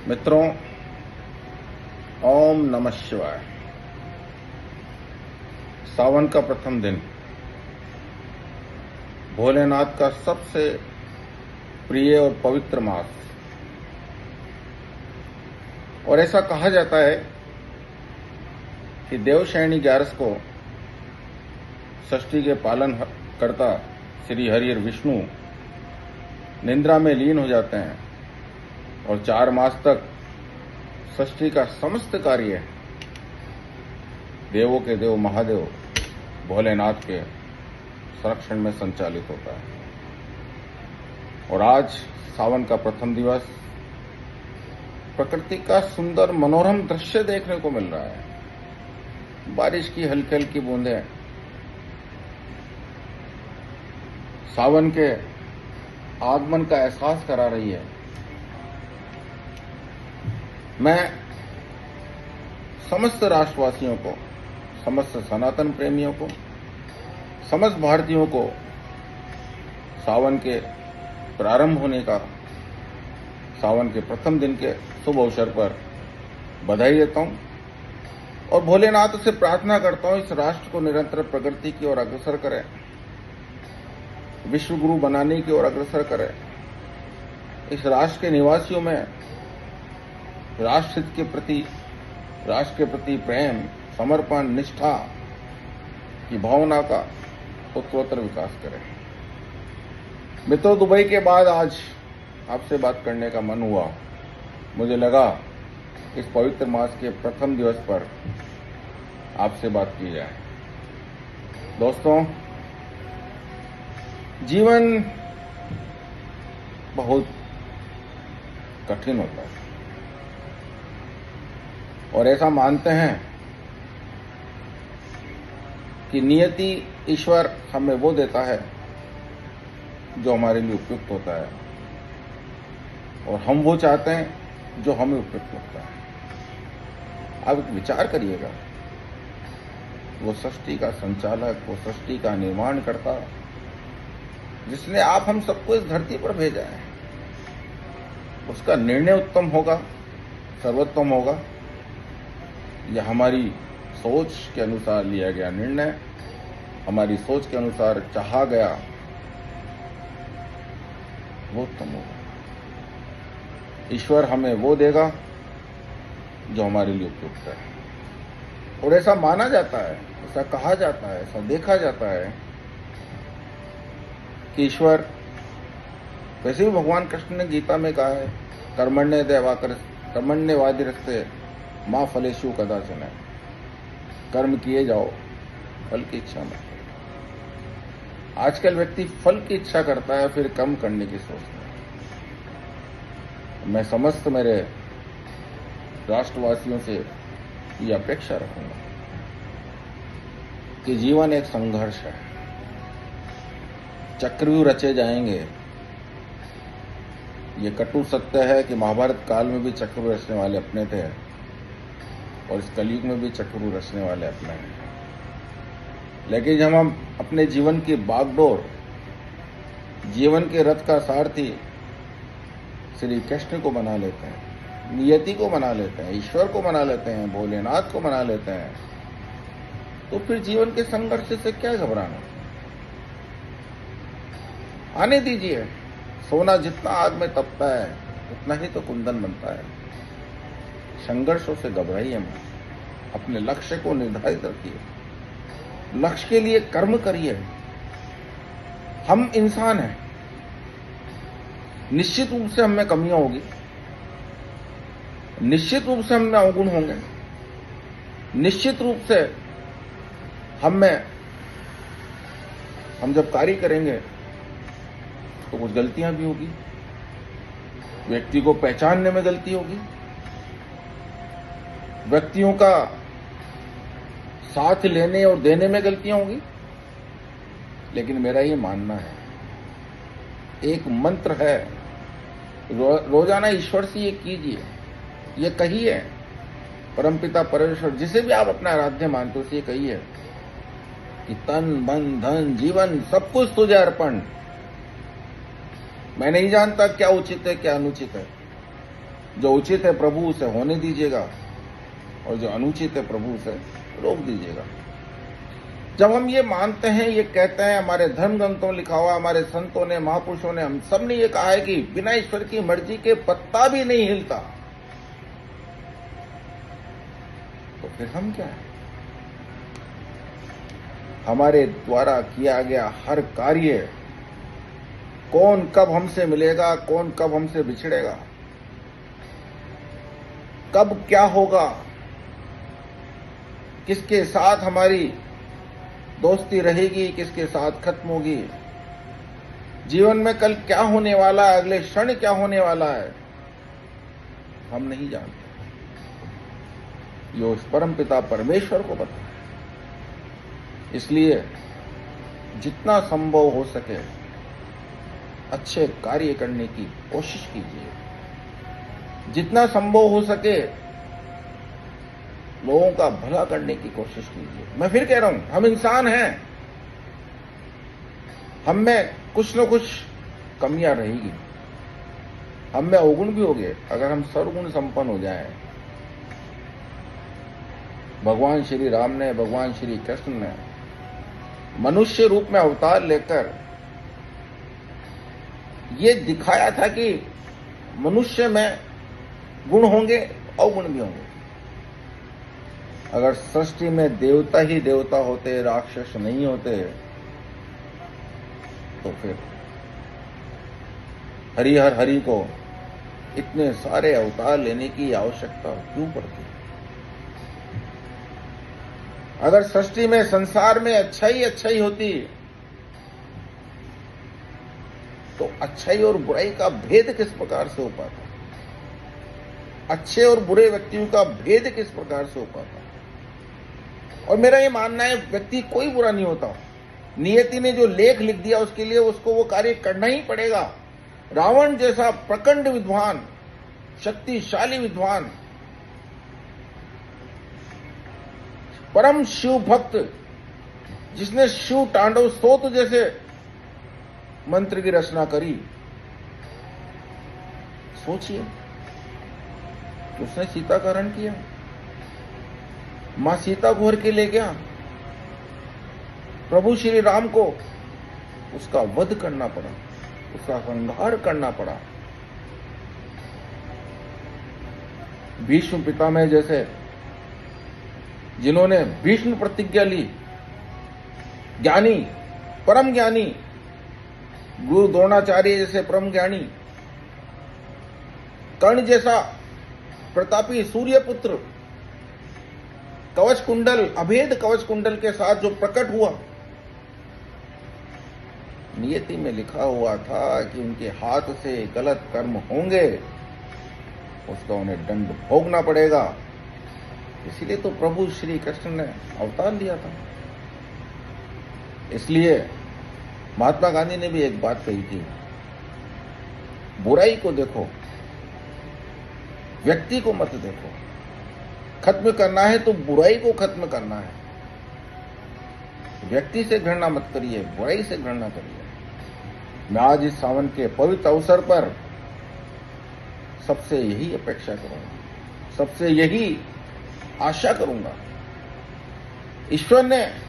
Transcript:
मित्रों, ओम नमः शिवाय। सावन का प्रथम दिन भोलेनाथ का सबसे प्रिय और पवित्र मास, और ऐसा कहा जाता है कि देवशयनी 11 को षष्ठी के पालन करता श्री हरि विष्णु निद्रा में लीन हो जाते हैं और 4 मास तक षष्ठी का समस्त कार्य देवों के देव महादेव भोलेनाथ के संरक्षण में संचालित होता है। और आज सावन का प्रथम दिवस प्रकृति का सुंदर मनोरम दृश्य देखने को मिल रहा है। बारिश की हल्की हल्की बूंदें सावन के आगमन का एहसास करा रही है। मैं समस्त राष्ट्रवासियों को, समस्त सनातन प्रेमियों को, समस्त भारतीयों को सावन के प्रारंभ होने का, सावन के प्रथम दिन के शुभ अवसर पर बधाई देता हूं और भोलेनाथ से प्रार्थना करता हूं इस राष्ट्र को निरंतर प्रगति की ओर अग्रसर करें, विश्व गुरु बनाने की ओर अग्रसर करें। इस राष्ट्र के निवासियों में राष्ट्र के प्रति प्रेम, समर्पण, निष्ठा की भावना का उत्तरोत्तर विकास करें। मित्रों, दुबई के बाद आज आपसे बात करने का मन हुआ। मुझे लगा इस पवित्र मास के प्रथम दिवस पर आपसे बात की जाए। दोस्तों, जीवन बहुत कठिन होता है और ऐसा मानते हैं कि नियति, ईश्वर हमें वो देता है जो हमारे लिए उपयुक्त होता है और हम वो चाहते हैं जो हमें उपयुक्त लगता है। अब एक विचार करिएगा, वो सृष्टि का संचालक, वो सृष्टि का निर्माण करता, जिसने आप हम सबको इस धरती पर भेजा है, उसका निर्णय उत्तम होगा, सर्वोत्तम होगा, यह हमारी सोच के अनुसार लिया गया निर्णय, हमारी सोच के अनुसार चाहा गया वो उत्तम होगा। ईश्वर हमें वो देगा जो हमारे लिए उपयुक्त है। और ऐसा माना जाता है, ऐसा कहा जाता है, ऐसा देखा जाता है कि ईश्वर, वैसे भी भगवान कृष्ण ने गीता में कहा है, कर्मण्यवाधिरस्ते मां फलेषु कदाचन, कर्म किए जाओ, फल की इच्छा मत करो। आजकल व्यक्ति फल की इच्छा करता है, फिर कम करने की सोचता है। मैं समस्त मेरे राष्ट्रवासियों से ये अपेक्षा रखूंगा कि जीवन एक संघर्ष है, चक्रव्यूह रचे जाएंगे। ये कटु सत्य है कि महाभारत काल में भी चक्रव्यूह रचने वाले अपने थे और इस कलयुग में भी चक्रव्यूह रचने वाले अपने हैं। लेकिन जब हम अपने जीवन की बागडोर, जीवन के रथ का सारथी श्री कृष्ण को बना लेते हैं, नियति को बना लेते हैं, ईश्वर को बना लेते हैं, भोलेनाथ को बना लेते हैं, तो फिर जीवन के संघर्ष से क्या घबराना। आने दीजिए। सोना जितना आग में तपता है उतना ही तो कुंदन बनता है। संघर्षों से घबराइए मत, अपने लक्ष्य को निर्धारित रखिए, लक्ष्य के लिए कर्म करिए। हम इंसान हैं, निश्चित रूप से हमें कमियां होगी, निश्चित रूप से हमें अवगुण होंगे, निश्चित रूप से हम जब कार्य करेंगे तो कुछ गलतियां भी होगी, व्यक्ति को पहचानने में गलती होगी, व्यक्तियों का साथ लेने और देने में गलतियां होगी। लेकिन मेरा ये मानना है, एक मंत्र है, रोजाना ईश्वर से ये कीजिए, ये कहिए, परमपिता परमेश्वर जिसे भी आप अपना आराध्य मानते हो उसे ये कहिए कि तन मन धन जीवन सब कुछ तुझे अर्पण। मैं नहीं जानता क्या उचित है क्या अनुचित है, जो उचित है प्रभु उसे होने दीजिएगा और जो अनुचित है प्रभु उसे रोक दीजिएगा। जब हम ये मानते हैं, ये कहते हैं, हमारे धर्म ग्रंथों में लिखा हुआ, हमारे संतों ने, महापुरुषों ने, हम सब ने ये कहा है कि बिना ईश्वर की मर्जी के पत्ता भी नहीं हिलता, तो फिर हम क्या है? हमारे द्वारा किया गया हर कार्य कौन कब हमसे मिलेगा, कौन कब हमसे बिछड़ेगा, कब क्या होगा, किसके साथ हमारी दोस्ती रहेगी, किसके साथ खत्म होगी, जीवन में कल क्या होने वाला है, अगले क्षण क्या होने वाला है, हम नहीं जानते। ये उस परम पिता परमेश्वर को पता है। इसलिए जितना संभव हो सके अच्छे कार्य करने की कोशिश कीजिए, जितना संभव हो सके लोगों का भला करने की कोशिश कीजिए। मैं फिर कह रहा हूं, हम इंसान हैं, हम में कुछ न कुछ कमियां रहेगी, हम में अवगुण भी होंगे। अगर हम सर्वगुण संपन्न हो जाएं, भगवान श्री राम ने, भगवान श्री कृष्ण ने मनुष्य रूप में अवतार लेकर ये दिखाया था कि मनुष्य में गुण होंगे, अवगुण भी होंगे। अगर सृष्टि में देवता ही देवता होते, राक्षस नहीं होते, तो फिर हरिहर हरि को इतने सारे अवतार लेने की आवश्यकता क्यों पड़ती? अगर सृष्टि में, संसार में अच्छाई होती, तो अच्छाई और बुराई का भेद किस प्रकार से हो पाता? अच्छे और बुरे व्यक्तियों का भेद किस प्रकार से हो पाता? और मेरा ये मानना है, व्यक्ति कोई बुरा नहीं होता। नियति ने जो लेख लिख दिया उसके लिए उसको वो कार्य करना ही पड़ेगा। रावण जैसा प्रचंड विद्वान, शक्तिशाली विद्वान, परम शिव भक्त, जिसने शिव तांडव स्तोत्र जैसे मंत्र की रचना करी, सोचिए कि उसने सीता का हरण किया, मां सीता को हर के ले गया, प्रभु श्री राम को उसका वध करना पड़ा, उसका संहार करना पड़ा। भीष्म पितामह जैसे, जिन्होंने भीष्म प्रतिज्ञा ली, ज्ञानी, परम ज्ञानी, गुरु द्रोणाचार्य जैसे परम ज्ञानी, कर्ण जैसा प्रतापी सूर्यपुत्र, कवच कुंडल, अभेद कवच कुंडल के साथ जो प्रकट हुआ, नियति में लिखा हुआ था कि उनके हाथ से गलत कर्म होंगे, उसका उन्हें दंड भोगना पड़ेगा। इसीलिए तो प्रभु श्री कृष्ण ने अवतार लिया था। इसलिए महात्मा गांधी ने भी एक बात कही थी, बुराई को देखो, व्यक्ति को मत देखो। खत्म करना है तो बुराई को खत्म करना है। व्यक्ति से घृणा मत करिए, बुराई से घृणा करिए। मैं आज इस सावन के पवित्र अवसर पर सबसे यही अपेक्षा करूंगा, सबसे यही आशा करूंगा। ईश्वर ने